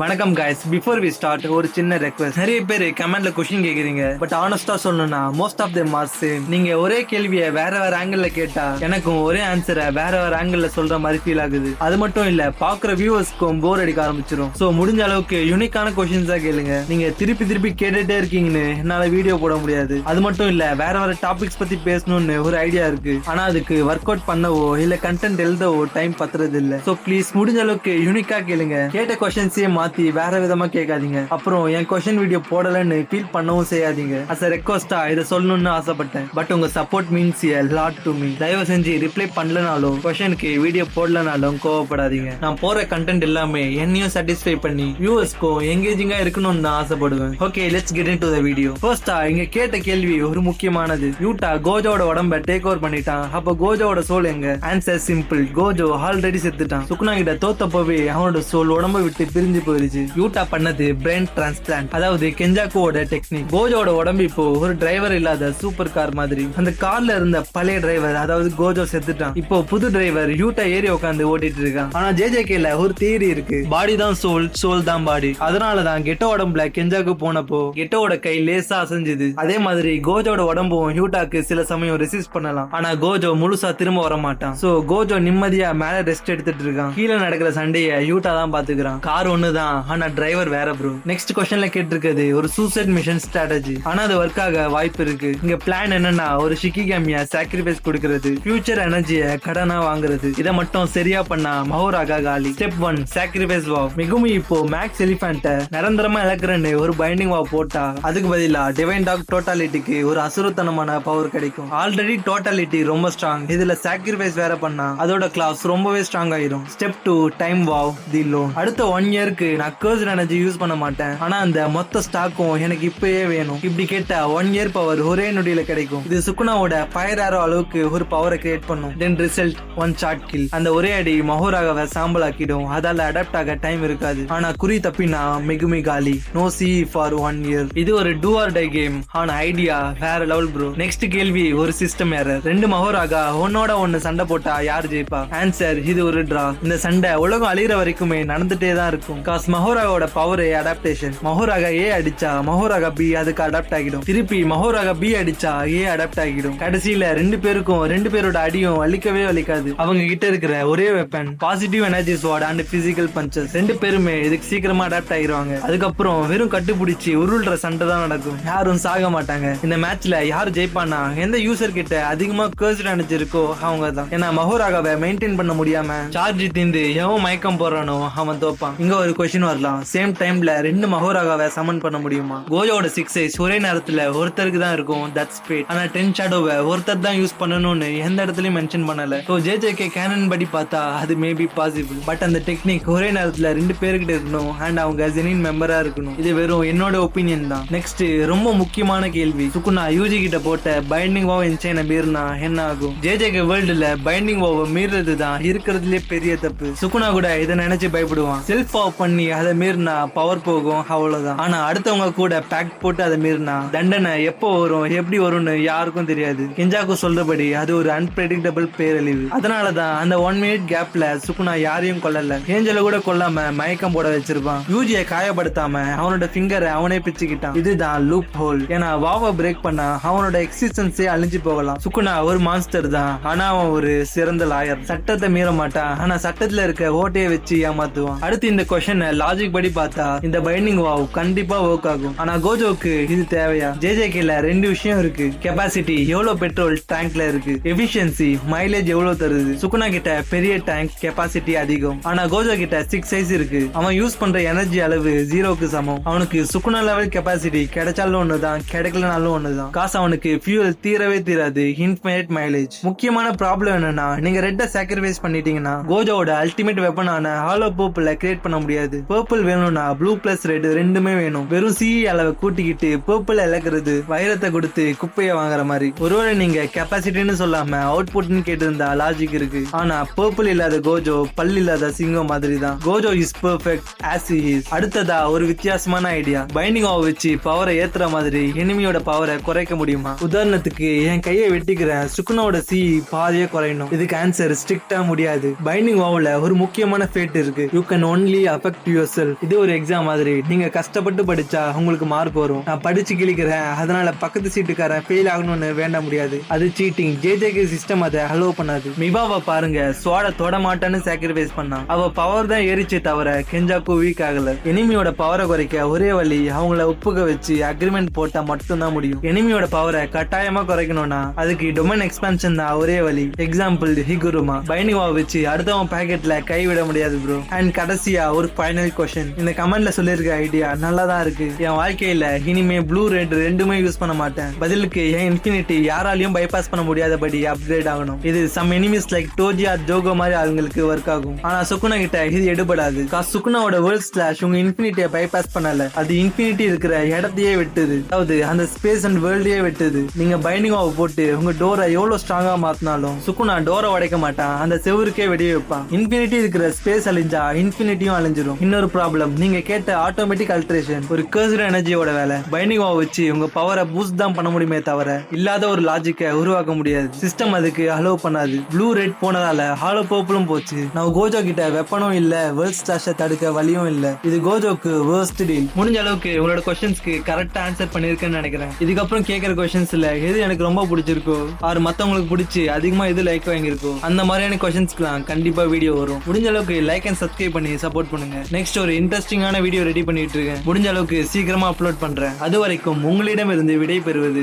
வணக்கம் guys, before we start ஒரு சின்ன ரெக்வெஸ்ட். நிறைய பேர் கமெண்ட்ல கொஸ்டின் கேக்குறீங்க, பட் ஆனஸ்டா சொல்லணும்னா most of them are same. நீங்க ஒரே கேள்வியை வேற வேற ஆங்கிள் கேட்டா எனக்கும் ஒரே ஆன்சரை வேற வேற ஆங்கிள் சொல்ற மாதிரி ஃபீல் ஆகுது. அது மட்டும் இல்ல, பாக்குற வியூவர்ஸ்க்கும் போர் அடிக்க ஆரம்பிச்சிடும். சோ முடிஞ்ச அளவுக்கு யூனிக்கான கொஸ்டின்ஸா கேளுங்க. நீங்க திருப்பி திருப்பி கேட்டுட்டே இருக்கீங்கன்னு என்னால வீடியோ போட முடியாது. அது மட்டும் இல்ல, வேற வேற டாபிக்ஸ் பத்தி பேசணும்னு ஒரு ஐடியா இருக்கு, ஆனா அதுக்கு ஒர்க் அவுட் பண்ணவோ இல்ல கண்டென்ட் எழுதவோ டைம் பத்துறது இல்ல. சோ ப்ளீஸ் முடிஞ்ச அளவுக்கு யூனிக்கா கேளுங்க. கேட்ட கொஸ்டின்ஸே மாத்தி வேற விதமா கேட்காதீங்க. அப்புறம் என் கொஸ்டின் வீடியோ போடலன்னு ஃபீல் பண்ணவும் செய்யாதீங்க. அஸ் a ரெக்வெஸ்டா இதை சொல்லணும்னு ஆசைப்பட்டேன், பட் உங்க support means a lot to me. தயவு செஞ்சு ரிப்ளை பண்ணலனாலும் கொஸ்டினுக்கு வீடியோ போடலனாலும் கோவப்படாதீங்க. நான் போற கண்டென்ட் எல்லாமே என்னையும் சாட்டிஸ்ஃபை பண்ணி வியூவர்ஸ்க்கும் எங்கேஜிங்கா இருக்கணும்னு தான் ஆசைப்படுவேன். Okay, let's get into the video. ஃபர்ஸ்டா இங்க கேட்ட கேள்வி ஒரு முக்கியமானது. யூட்டா கோஜோட உடம்ப டேக் ஓவர் பண்ணிட்டான், அப்ப கோஜோட சோல் எங்க? ஆன்சர் சிம்பிள், கோஜோ ஆல்ரெடி செத்துட்டான். சுக்குனா கிட்ட தோத்தப்பவே அவனோட சோல் உடம்ப விட்டு பிரிஞ்சு போயிருச்சு. யூட்டா பண்ணது பிரெயின் டிரான்ஸ்பிளான்ட், அதாவது கெஞ்சாக்குவோட டெக்னிக். கோஜோட உடம்பு இப்போ ஒரு டிரைவர் இல்லாத சூப்பர் கார் மாதிரி. அந்த கார்ல இருந்த பழைய டிரைவர், அதாவது கோஜோ செத்துட்டான். இப்போ புது டிரைவர் யூட்டா ஏறி உட்காந்து ஓட்டிட்டு இருக்கான். ஆனா ஜேஜேகேல ஒரு தியரி இருக்கு, பாடி தான் சோல், சோல் தான் பாடி. அதனாலதான் கெட்டோ உடம்புல கெஞ்சாக்கு போனப்போ கெட்டோட கை லேசா அசைஞ்சது. அதே மாதிரி கோஜோட உடம்பும் யூட்டாக்கு சில சமயம் ரெசிஸ்ட் பண்ணலாம், ஆனா கோஜோ முழுசா திரும்ப வர மாட்டான். சோ கோஜோ நிம்மதியா மேல ரெஸ்ட் எடுத்துட்டு இருக்கான். கீழே நடக்கிற சண்டைய யூட்டா தான் பாத்துக்கிறான். கார் ஒண்ணுதான், ஆனா டிரைவர் வேற ப்ரோ. நெக்ஸ்ட் கொஸ்டின்ல கேட்டிருக்கிறது ஒரு சூசைட் மிஷன் ஸ்ட்ராட்டஜி, ஆனா அது ஒர்க் ஆக வாய்ப்பு இருக்கு. இங்க பிளான் என்னன்னா ஒரு ஷிகிகாமியா சாக்ரிஃபைஸ் கொடுக்கிறது, ஃபியூச்சர் எனர்ஜியை கடனா வாங்குறது. இதை மட்டும் சரியா பண்ணா மஹோராகா காலி. Step 1, sacrifice wow. மிகுமி இப்போ மேக்ஸ் எலிஃபண்ட நிரந்தரமா இழக்கிறன்னு ஒரு பைண்டிங் வாவ் போட்டா அதுக்கு பதிலா டிவைன் டாக் டோட்டாலிட்டிக்கு ஒரு அசுரத்தனமான பவர் கிடைக்கும். ஆல்ரெடி டோட்டாலிட்டி ரொம்ப ஸ்ட்ராங், இதுல சாக்ரிஃபைஸ் வேற பண்ணா அதோட கிளாஸ் ரொம்பவே ஸ்ட்ராங் ஆயிரும். ஸ்டெப் 2, டைம் வாவ் தி லோன். அடுத்த 1 இயருக்கு நான் கர்ஸ்ட் எனர்ஜி யூஸ் பண்ண மாட்டேன், ஆனா அந்த மொத்த ஸ்டாக்கும் எனக்கு இப்பயே வேணும். இப்படி கேட்டா 1 இயர் பவர் ஒரே நொடியில கிடைக்கும். இது சுக்குனாவோட ஃபயர் ஆரோ அளவுக்கு ஒரு பவரை கிரியேட் பண்ணும். Then result 1 shot kill. அந்த ஒரே அடி மஹோராகாவை சாம்பல் ஆக்கிடும். அதால அடாப்ட் ஆக டைம் இருக்காது, ஆனா குறி தப்பினா மெகுமி காலி. No see for 1 year. இது ஒரு டூ ஆர் டை கேம், ஆனா ஐடியா வேற லெவல் ப்ரோ. நெக்ஸ்ட் கேள்வி ஒரு சிஸ்டம் எரர். 2 மஹோராகா ஒன்னோட ஒன்னு சண்டை போட்டா யார் ஜெயிப்பா? ஆன்சர், இது ஒரு டிரா. இந்த சண்டை உலகம் அழிகிற வரைக்குமே நடந்துட்டே தான் இருக்கும். காஸ் மஹோராகோட பவர் அடாப்டேஷன். மஹோராகா ஏ அடிச்சா மஹோராகா பி அதுக்கு அடாப்ட் ஆகிடும். திருப்பி மஹோராகா பி அடிச்சா ஏ அடாப்ட் ஆகிடும். கடைசியில 2 பேருக்கும் 2 பேரோட அடியும் வலிக்கவே வலிக்காது. அவங்க கிட்ட இருக்கிற ஒரே weapon positive energy sword and physical punches. 2 பேருமே இதுக்கு சீக்கிரமா அடாப்ட் ஆகிடுவாங்க. அதுக்கப்புறம் வெறும் கட்டுப்பிடிச்சு உருள்ற சண்டை தான் நடக்கும், யாரும் சாக மாட்டாங்க. இந்த மேட்ச்ல யார் ஜெயிப்பானா எந்த யூசர் கிட்ட அதிகமா கர்ஸ்ட் எனர்ஜி இருக்கோ அவங்க தான். ஏன்னா மஹோராகாவை மெயின்டைன் பண்ண முடியாம சார்ஜ் தீந்து எவன் மயக்கம் போறானோ அவன் தோப்பான். இங்க ஒரு கொஸ்டின் வரலாம், சேம் டைம்ல 2 மஹோராகாவை சமன் பண்ண முடியுமா? கோஜோட 6 ஐஸ் ஒரே நேரத்துல ஒருத்தருக்கு தான் இருக்கும், தட்ஸ் ஃபேட். ஆனா 10 ஷேடோவை ஒருத்தர் தான் யூஸ் பண்ணணும்னு எந்த இடத்துலயும் மென்ஷன் பண்ணல. சோ ஜேஜேகே கேனன் படி பார்த்தா அது மேபி பாசிபிள், பட் அந்த டெக்னிக் ஒரே நேரத்துல 2 பேருக்கிட்ட இருக்கணும் அண்ட் அவங்க ஜெனின் மெம்பரா இருக்கணும். இது வெறும் என்னோட ஒப்பீனியன் தான். நெக்ஸ்ட் ரொம்ப முக்கியமான கேள்வி, சுக்குனா யூஜி கிட்ட போட்ட பைண்டிங் வாவ் என்சைனை மீறினா என்ன ஆகும்? ஜேஜேகே வேர்ல்டுல பைண்டிங் வாவ் மீறது தான் இருக்கிறதுலே பெரிய தப்பு. சுக்குனா கூட இதை நினைச்சு பயப்படுவான். செல்ஃப் ஆஃப் பண்ணி அதை மீறினா பவர் போகும், அவ்வளவுதான். ஆனா அடுத்தவங்க கூட பேக் போட்டு அதை மீறினா தண்டனை எப்போ வரும் எப்படி வரும்னு யாருக்கும் தெரியாது. கெஞ்சாக்கு சொல்றபடி அது ஒரு அன்பிரடிக்டபிள் பேரழிவு. அதனாலதான் அந்த 1 மினிட் கேப்ல சுக்குனா யாரையும் கொல்லல, ஏஞ்சல கூட கொல்லாம மயக்கம் போட வச்சிருப்பான். யூஜியை காயப்படுத்தாம அவனோட ஃபிங்கரை அவனே பிச்சுக்கிட்டான். இதுதான் லூப் ஹோல். ஏன்னா வாவ பிரேக் பண்ணா அவனோட எக்ஸிஸ்டன்ஸே அழிஞ்சு போகலாம். சுக்குனா ஒரு மான்ஸ்டர் தான், ஆனா அவன் ஒரு சிறந்த லாயர். சட்டத்தை மீற மாட்டான், ஆனா சட்டத்துல இருக்க ஓட்டையை வச்சு ஏமாத்துவான். அடுத்து இந்த கொஸ்டின் லாஜிக் படி பார்த்தா இந்த பைண்டிங் வாவ் கண்டிப்பா ஒர்க் ஆகும், ஆனா கோஜோக்கு இது தேவையா? ஜேஜேகேல 2 விஷயம் இருக்கு, கெபாசிட்டி எவ்வளவு பெட்ரோல் டேங்க்ல இருக்கு, எஃபிஷியன்சி மைலேஜ் எவ்வளவு தருது. சுக்குனா கிட்ட பெரிய டேங்க் கெபாசிட்டி அதிகம், ஆனா கோஜோ கிட்ட 6 சைஸ் இருக்கு. அவன் யூஸ் பண்ற எனர்ஜி அளவு 0க்கு சமம். அவனுக்கு சுக்குனா லெவல் கெபாசிட்டி கிடைச்சாலும் ஒண்ணுதான், கிடைக்கலனாலும் ஒண்ணுதான். காசு அவனுக்கு ஃபியூல் தீரவே தீராது, இன்ஃபினிட் மைலேஜ். முக்கியமான ப்ராப்ளம் என்னன்னா, நீங்க ரெட்ட சாக்ரிஃபைஸ் பண்ணிட்டீங்கன்னா கோஜோட அல்டிமேட் வெப்பனான ஹாலோ பர்பிள் கிரியேட் பண்ண முடியாது. பர்பிள் வேணும்னா ப்ளூ பிளஸ் ரெட் ரெண்டுமே வேணும். வெறும் சி அளவை கூட்டிக்கிட்டு பர்பிள் இழக்கிறது வைரத்தை கொடுத்து குப்பையை வாங்குற மாதிரி. ஒருவேளை நீங்க கெப்பாசிட்டின்னு சொல்லாம அவுட்புட்னு கேட்டிருந்தா லாஜிக் இருக்கு, ஆனா பர்பிள் இல்லாத கோஜோ பல் இல்லாத சிங்கம் மாதிரி தான். Gojo is perfect as he is. அடுத்ததா ஒரு வித்தியாசமான ஐடியா, பைண்டிங் ஆவ் வச்சு பவரை ஏத்துற மாதிரி எனிமியோட பவரை குறைக்க முடியுமா? உதாரணத்துக்கு என் கையை வெட்டிக்கிறேன், சுக்குனோட சி பாதியே குறையணும். இதுக்கு ஆன்சர் ஸ்ட்ரிக்டா முடியாது. பைண்டிங் வாவ்ல ஒரு முக்கியமான ஃபேட் இருக்கு, you can only affect yourself. இது ஒரு எக்ஸாம் மாதிரி. நீங்க கஷ்டப்பட்டு படிச்சா உங்களுக்கு மார்க் வரும். நான் படிச்சு கிழிக்கிறேன் அதனால பக்கத்து சீட்டுக்காரன் ஃபெயில் ஆகணும்னு வேண்ட முடியாது. அது சீட்டிங். ஜேஜேகே சிஸ்டம் அதை அலோவ் பண்ணாது. மிபாவை பாருங்க, ஸ்வாட தொட மாட்டான்னு சாக்ரிஃபைஸ் பண்ணா. அவ பவர் தான் ஏறிச்சே தவிர கெஞ்சாக்கு வீக் ஆகல. எனிமியோட பவரை குறைக்க ஒரே வழி அவங்கள ஒப்புக்க வச்சு அக்ரிமெண்ட் போட்டா மட்டும்தான் முடியும். எனிமியோட பவரை கட்டாயமா குறைக்கணும்னா அதுக்கு டொமைன் எக்ஸ்பான்ஷன் தான் ஒரே வழி. எக்ஸாம்பிள் ஹிகுருமா. பைனிவாவை வச்சு அடுத்தவன் பாக்கெட்ல கைவிட முடியாது ப்ரோ. அண்ட் கடைசியா ஒரு ஃபைனல் क्वेश्चन. இந்த கமெண்ட்ல சொல்லிருக்க ஐடியா நல்லா தான் இருக்கு. என் வாழ்க்கையில இனிமே ப்ளூ ரெட் ரெண்டுமே யூஸ் பண்ண மாட்டேன். பதிலுக்கு என் இன்ஃபினிட்டி யாராலையும் பைபாஸ் பண்ண முடியாதபடி அப்கிரேட் ஆகணும். இது some enemies like Toji or Jogo மாதிரி ஆளுங்களுக்கு ஒர்க் ஆகும். ஆனா சுக்குனா கிட்ட இது எடுபடாது. சுக்குனாவோட வேர்ல்ட் ஸ்லாஷ் உங்க இன்ஃபினிட்டியை பைபாஸ் பண்ணல. அது இன்ஃபினிட்டி இருக்கிற இடத்தையே வெட்டுது. அதாவது அந்த ஸ்பேஸ் அண்ட் வேர்ல்டையே வெட்டுது. நீங்க பைண்டிங்காவை போட்டு உங்க டோரை எவ்வளவு ஸ்ட்ராங்கா மாத்தினாலும் சுக்குனா டோரை உடைக்க மாட்டான். அந்த செவருக்கே வெடிய வைப்பான். இன்ஃபினிட்டி இருக்கிற ஸ்பேஸ் அழிஞ்சா இன்ஃபினிட்டியும் அழிஞ்சிடும். இன்னொரு ப்ராப்ளம், நீங்க கேட்ட ஆட்டோமேட்டிக் அல்ட்ரேஷன் ஒரு கர்சர் எனர்ஜியோட வேலை. பைண்டிங்காவை வச்சு உங்க பவரை பூஸ்ட் தான் பண்ண முடியுமே தவிர இல்லாத ஒரு லாஜிக்கை உருவாக்க முடியாது. சிஸ்டம் அதுக்கு அலோவ் பண்ணாது. ப்ளூ ரெட் போனதால ஹாலோ பர்பிளும் போச்சு. நான் கோஜோ கிட்ட வெப்பனும் இல்ல, வேர்ல்ட் ஸ்லாஷை தடுக்க வழியும் இல்ல. இது கோஜோக்கு வேர்ஸ்ட் டீல். முடிஞ்ச அளவுக்கு உங்களோட क्वेश्चंसக்கு கரெக்டா ஆன்சர் பண்ணிருக்கேன்னு நினைக்கிறேன். இதுக்கப்புறம் கேட்கிற क्वेश्चंसல எது எனக்கு ரொம்ப பிடிச்சிருக்கோ ஆர் மத்தவங்களுக்கு பிடிச்சி அதிகமா எது லைக் வாங்கியிருக்கோ அந்த மாதிரியான क्वेश्चंसக்குலாம் கண்டிப்பா வீடியோ வரும். முடிஞ்ச அளவுக்கு லைக் அண்ட் சப்ஸ்கிரைப் பண்ணி சப்போர்ட் பண்ணுங்க. நெக்ஸ்ட் ஒரு இன்ட்ரெஸ்டிங்கான வீடியோ ரெடி பண்ணிட்டு இருக்கேன். முடிஞ்ச அளவுக்கு சீக்கிரமா அப்லோட் பண்றேன். அது வரைக்கும் உங்களிடம் இருந்து விடை பெறுவது